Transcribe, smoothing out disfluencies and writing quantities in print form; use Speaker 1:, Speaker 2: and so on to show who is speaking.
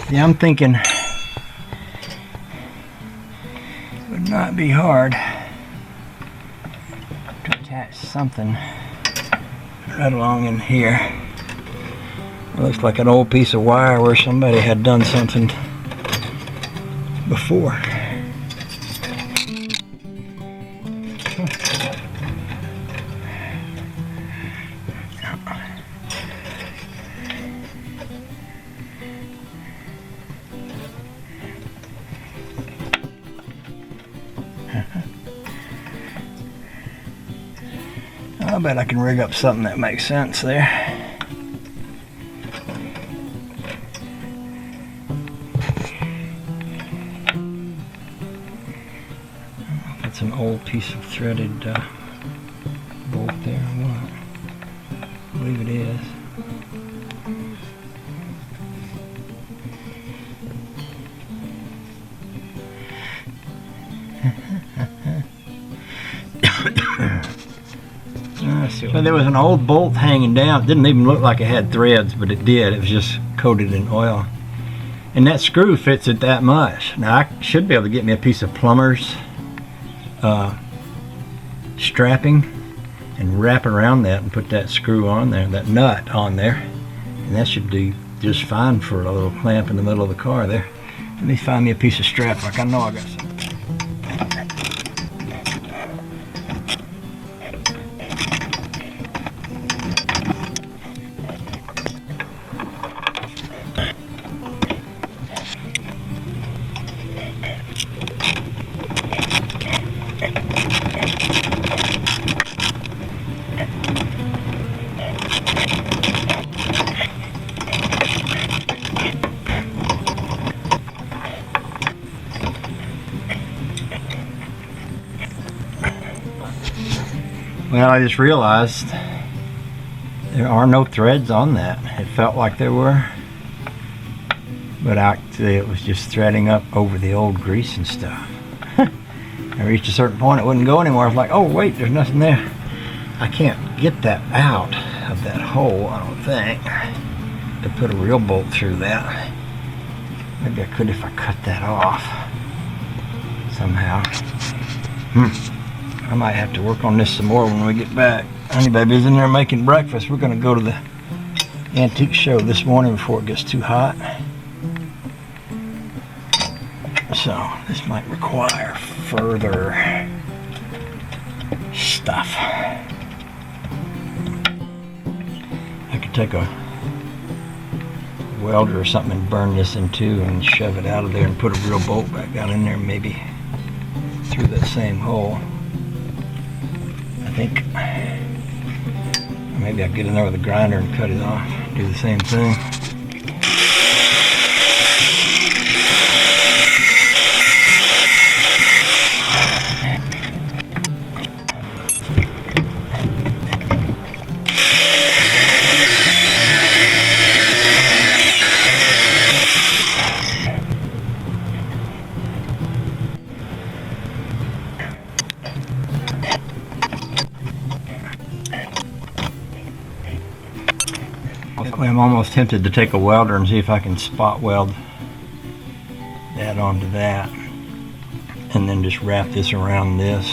Speaker 1: Yeah, I'm thinking it would not be hard to attach something right along in here. It looks like an old piece of wire where somebody had done something before. I bet I can rig up something that makes sense there. That's an old piece of threaded bolt there or what? I believe it is. So there was an old bolt hanging down. It didn't even look like it had threads, but it did. It was just coated in oil. And that screw fits it that much. Now I should be able to get me a piece of plumber's strapping and wrap it around that and put that screw on there, that nut on there. And that should do just fine for a little clamp in the middle of the car there. Let me find me a piece of strap. Like I know I got some. Well, I just realized there are no threads on that. It felt like there were, but actually it was just threading up over the old grease and stuff. I reached a certain point, it wouldn't go anymore. I was like, oh wait, there's nothing there. I can't get that out of that hole, I don't think, to put a real bolt through that. Maybe I could if I cut that off somehow. I might have to work on this some more when we get back. Honey Baby's in there making breakfast. We're going to go to the antique show this morning before it gets too hot. So this might require further stuff. I could take a welder or something and burn this in two and shove it out of there and put a real bolt back down in there, maybe through that same hole. I think maybe I'll get in there with a grinder and cut it off, do the same thing. I'm almost tempted to take a welder and see if I can spot weld that onto that and then just wrap this around this.